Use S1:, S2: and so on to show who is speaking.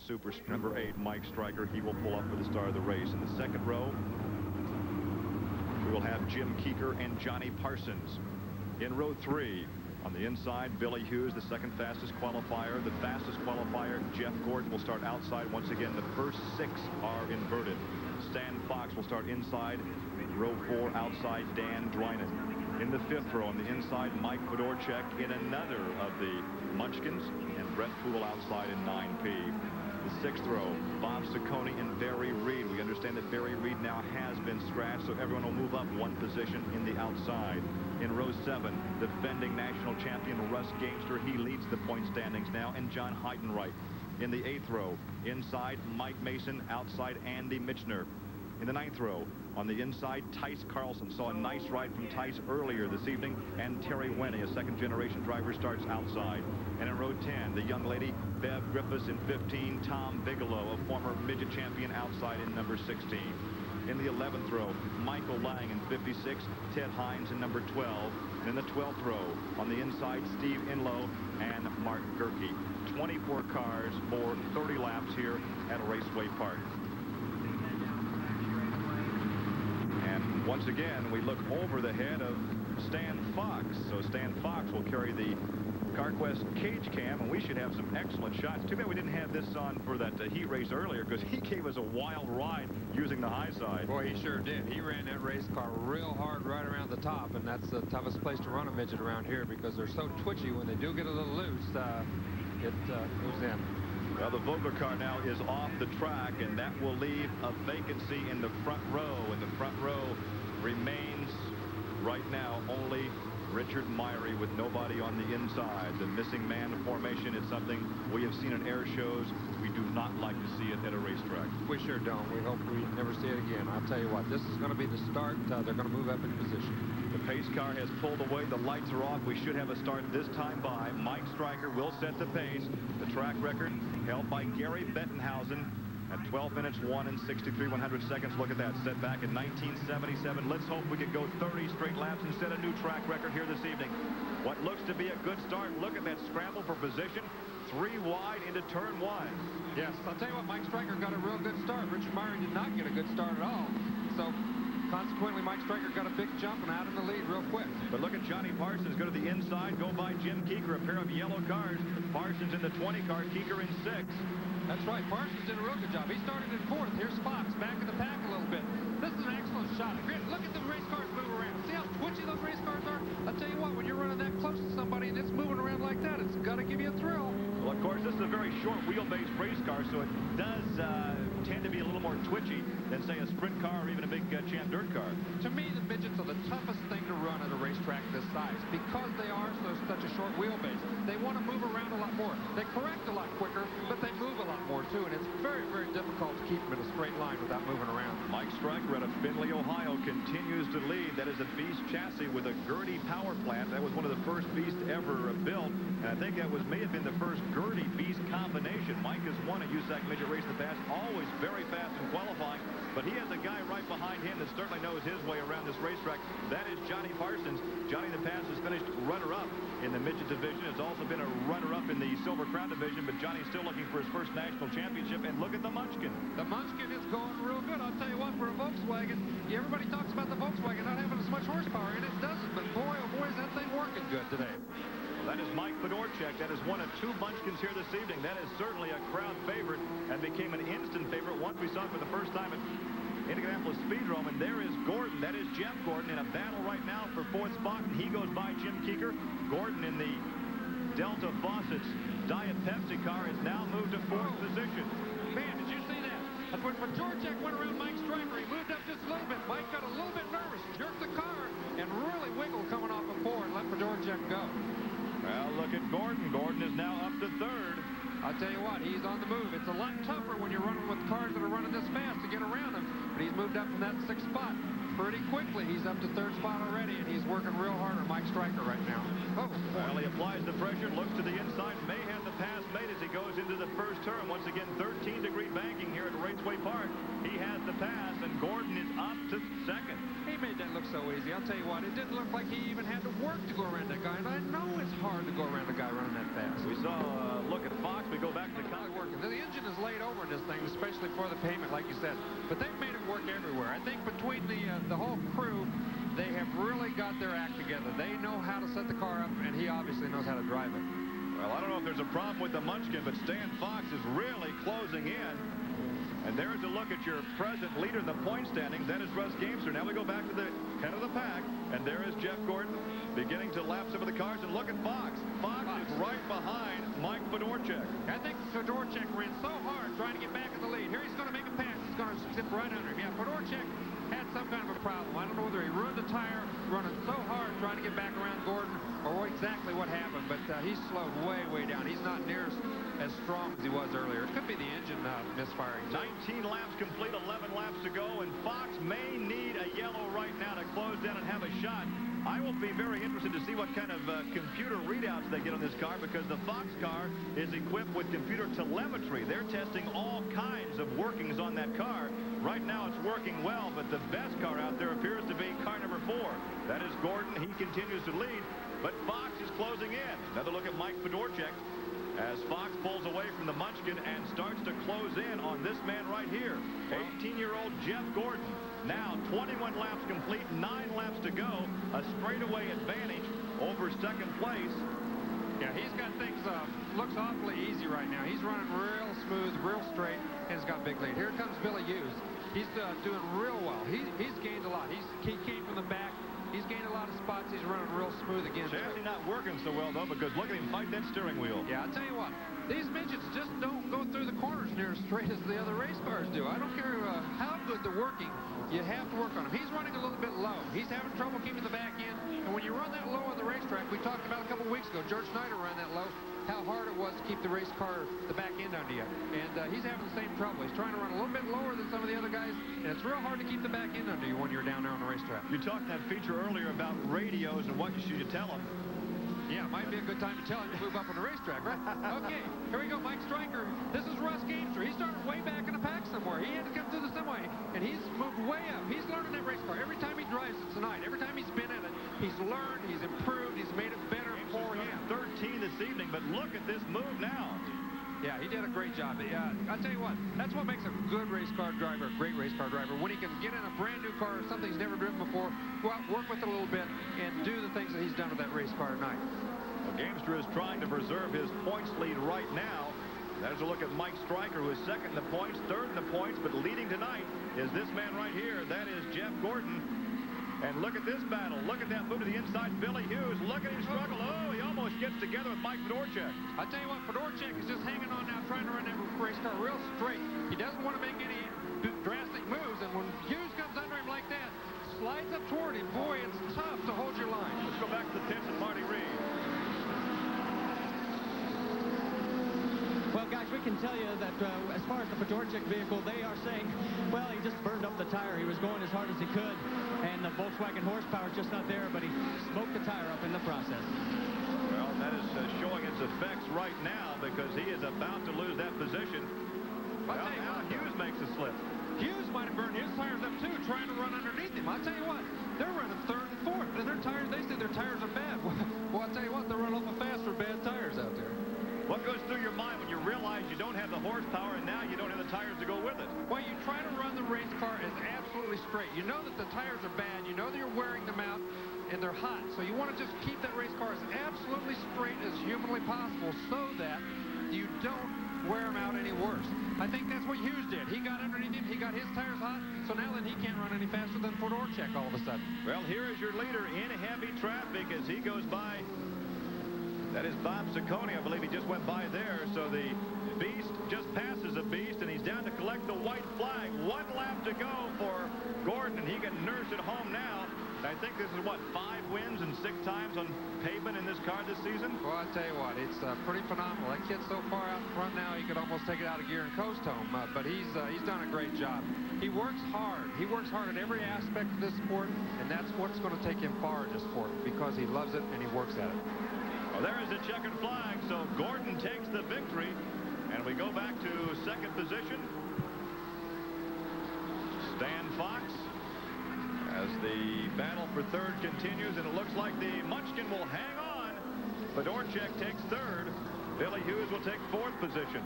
S1: Super number 8, Mike Stryker. He will pull up for the start of the race. In the second row, we will have Jim Keeker and Johnny Parsons. In row 3, on the inside, Billy Hughes, the second fastest qualifier. The fastest qualifier, Jeff Gordon, will start outside. Once again, the first 6 are inverted. Stan Fox will start inside. Row 4, outside, Dan Drynan. In the 5th row, on the inside, Mike Fedorchak in another of the Munchkins, and Brett Poole outside in 9P. The 6th row, Bob Ciccone and Barry Reed. We understand that Barry Reed now has been scratched, so everyone will move up 1 position in the outside. In row 7, defending national champion Russ Gamester. He leads the point standings now, and John Heidenreich. In the 8th row, inside, Mike Mason, outside, Andy Michner. In the 9th row, on the inside, Tice Carlson. Saw a nice ride from Tice earlier this evening, and Terry Wente, a second-generation driver, starts outside. And in row 10, the young lady, Bev Griffis in 15, Tom Bigelow, a former midget champion, outside in number 16. In the 11th row, Michael Lang in 56, Ted Hines in number 12. And in the 12th row, on the inside, Steve ENLOW and Mark GERKE. 24 cars for 30 laps here at Raceway Park. And once again, we look over the head of Stan Fox. So Stan Fox will carry the CarQuest cage cam, and we should have some excellent shots. Too bad we didn't have this on for that heat race earlier, because he gave us a wild ride using the high side.
S2: Boy, he sure did. He ran that race car real hard right around the top, and that's the toughest place to run a midget around here, because they're so twitchy. When they do get a little loose, it moves in.
S1: Well, the Vogler car now is off the track, and that will leave a vacancy in the front row. And the front row remains right now only Richard Myrie with nobody on the inside. The missing man formation is something we have seen in air shows. We do not like to see it at a racetrack.
S2: We sure don't. We hope we never see it again. I'll tell you what, this is going to be the start. They're going to move up in position.
S1: The pace car has pulled away. The lights are off. We should have a start this time by. Mike Stryker will set the pace. The track record held by Gary Bettenhausen at 12 minutes 1 and 63 seconds. Look at that, set back in 1977. Let's hope we could go 30 straight laps and set a new track record here this evening. What looks to be a good start. Look at that scramble for position. 3 wide into turn 1.
S2: Yes, I'll tell you what, Mike Stryker got a real good start. Richard Myrie did not get a good start at all. So consequently, Mike Stryker got a big jump and out in the lead real quick.
S1: But look at Johnny Parsons go to the inside, go by Jim Keeker, a pair of yellow cars. Parsons in the 20 car, Keeker in 6.
S2: That's right. Parsons did a real good job. He started in 4th. Here's Fox back in the pack a little bit. This is an excellent shot. Look at the race cars move around. See how twitchy those race cars are? I'll tell you what, when you're running that close to somebody and it's moving around like that, it's got to give you a thrill.
S1: Well, of course, this is a very short wheelbase race car, so it does tend to be a little more twitchy than, say, a sprint car or even a big Champ Dirt car.
S2: To me, the midgets are the toughest thing to run at a racetrack this size because they are such a short wheelbase. They want to move around a lot more. They correct a lot quicker, but they move a lot more, too, and it's very, very difficult to keep them in a straight line without moving around.
S1: Mike Stryker out of Findlay, Ohio, continues to lead. That is a Beast chassis with a Gertie power plant. That was one of the first Beasts ever built, and I think that may have been the first Gertie Beast combination. Mike has won a USAC midget race in the past, always very fast in qualifying, but he has a guy right behind him that certainly knows his way around this racetrack. That is Johnny Parsons. Johnny in the past has finished runner-up in the midget division. Has also been a runner-up in the Silver Crown division, but Johnny's still looking for his first national championship. And look at the Munchkin.
S2: The Munchkin is going real good. I'll tell you what, for a Volkswagen, everybody talks about the Volkswagen not having as much horsepower, and it doesn't, but boy, oh boy, is that thing working good today.
S1: Well, that is Mike Fedorchak. That is one of 2 Munchkins here this evening. That is certainly a crowd favorite and became an instant favorite once we saw it for the first time at Indianapolis Speedrome. And there is Gordon. That is Jeff Gordon in a battle right now for 4th spot, and he goes by Jim Keeker. Gordon in the Delta Faucet's Diet Pepsi car has now moved to 4th position.
S2: Man, did you see that? That's when Fedorchak went around Mike Stryker. He moved up just a little bit. Mike got a little bit nervous, jerked the car, and really wiggled coming off of 4 and let Fedorchak go.
S1: Well, look at Gordon. Gordon is now up to 3rd.
S2: I'll tell you what, he's on the move. It's a lot tougher when you're running with cars that are running this fast to get around him. But he's moved up from that 6th spot pretty quickly. He's up to 3rd spot already, and he's working real hard on Mike Stryker right now. Oh,
S1: well, he applies the pressure, looks to the inside, may have the pass made as he goes into the first turn. Once again, 13-degree banking here at Raceway Park. He has the pass, and Gordon is up to 2nd.
S2: He made that look so easy. I'll tell you what, it didn't look like he even had to work to go around that guy, and I know it's hard to go around a guy running that fast.
S1: We saw a look at Fox. We go back to the
S2: working. The engine is laid over in this thing, especially for the payment, like you said. But they've made it work everywhere. I think between the whole crew, they have really got their act together. They know how to set the car up, and he obviously knows how to drive it.
S1: Well, I don't know if there's a problem with the Munchkin, but Stan Fox is really closing in. And there's a look at your present leader in the point standings. That is Russ Gamester. Now we go back to the head of the pack, and there is Jeff Gordon beginning to lap some of the cars. And look at Fox. Fox is right behind Mike Fedorchak.
S2: I think Fedorchak ran so hard trying to get back in the lead. Here he's going to make a pass. He's going to zip right under him. Yeah, Fedorchak had some kind of a problem. I don't know whether he ruined the tire, running so hard trying to get back around Gordon, or exactly what happened. But he's slowed way, way down. He's not near as strong as he was earlier. It could be the engine misfiring.
S1: 19 laps complete, 11 laps to go, and Fox may need a yellow right now to close down and have a shot. I will be very interested to see what kind of computer readouts they get on this car, because the Fox car is equipped with computer telemetry. They're testing all kinds of workings on that car. Right now it's working well, but the best car out there appears to be car number 4. That is Gordon. He continues to lead, but Fox is closing in. Another look at Mike Fedorchak as Fox pulls away from the Munchkin and starts to close in on this man right here, 18-year-old Jeff Gordon. Now 21 laps complete, 9 laps to go, a straightaway advantage over second place.
S2: Yeah, he's got things, looks awfully easy right now. He's running real smooth, real straight, and he's got a big lead. Here comes Billy Hughes. He's doing real well. He's gained a lot. He came from the back. He's gained a lot of spots. He's running real smooth again.
S1: Chassis not working so well, though, because look at him fight that steering wheel.
S2: Yeah, I'll tell you what. These midgets just don't go through the corners near as straight as the other race cars do. I don't care how good they're working. You have to work on them. He's running a little bit low. He's having trouble keeping the back end. And when you run that low on the racetrack, we talked about a couple weeks ago, George Snyder ran that low, how hard it was to keep the race car, the back end under you. And he's having the same trouble. He's trying to run a little bit lower than some of the other guys, and it's real hard to keep the back end under you when you're down there on the racetrack.
S1: You talked in that feature earlier about radios and what should you tell them.
S2: Yeah, it might be a good time to tell him to move up on the racetrack, right? Okay, here we go, Mike Stryker. This is Russ Gamester. He started way back in the pack somewhere. He had to come through the semi, and he's moved way up. He's learning that race car. Every time he drives it tonight, every time he's been in it, he's learned, he's improved, he's made it better for him. 13
S1: this evening, but look at this move now.
S2: Yeah, he did a great job. I'll tell you what, that's what makes a good race car driver, a great race car driver, when he can get in a brand new car, something he's never driven before, go out, work with it a little bit, and do the things that he's done with that race car tonight.
S1: Well, Gamester is trying to preserve his points lead right now. There's a look at Mike Stryker, who is second in the points, third in the points, but leading tonight is this man right here. That is Jeff Gordon. And look at this battle. Look at that move to the inside. Billy Hughes. Look at him struggle. Oh, he almost gets together with Mike Fedorchak.
S2: I tell you what, Fedorchak is just hanging on now, trying to run that race car real straight. He doesn't want to make any drastic moves, and when Hughes comes under him like that, slides up toward him, boy, it's tough to hold your line.
S1: Let's go back to the pits and Marty Reed.
S3: Well, guys, we can tell you that as far as the Fedorchak vehicle, they are saying, well, he just burned up the tire. He was going as hard as he could, and the Volkswagen horsepower is just not there, but he smoked the tire up in the process.
S1: Well, that is showing its effects right now, because he is about to lose that position. Well, now Hughes makes a slip.
S2: Hughes might have burned his tires up, too, trying to run underneath him. I'll tell you what, they're running third and fourth, and their tires, they say their tires are bad. Well, I'll tell you what, they're running awful fast for bad tires out there.
S1: What goes through your mind when you realize you don't have the horsepower and now you don't have the tires to go with it?
S2: Well, you try to run the race car as absolutely straight. You know that the tires are bad. You know that you're wearing them out and they're hot. So you want to just keep that race car as absolutely straight as humanly possible so that you don't wear them out any worse. I think that's what Hughes did. He got underneath him. He got his tires hot. So now then he can't run any faster than Fedorchak all of a sudden.
S1: Well, here is your leader in heavy traffic as he goes by. That is Bob Ciccone. I believe he just went by there. So the Beast just passes a Beast, and he's down to collect the white flag. 1 lap to go for Gordon, and he can nurse it home now. I think this is, what, 5 wins and 6 times on pavement in this car this season?
S2: Well, I tell you what, it's pretty phenomenal. That kid's so far out in front now, he could almost take it out of gear and coast home. But he's done a great job. He works hard. He works hard at every aspect of this sport, and that's what's going to take him far in this sport, because he loves it and he works at it.
S1: Well, there is the checkered flag, so Gordon takes the victory, and we go back to second position. Stan Fox, as the battle for third continues, and it looks like the Munchkin will hang on. Fedorchak takes third. Billy Hughes will take fourth position.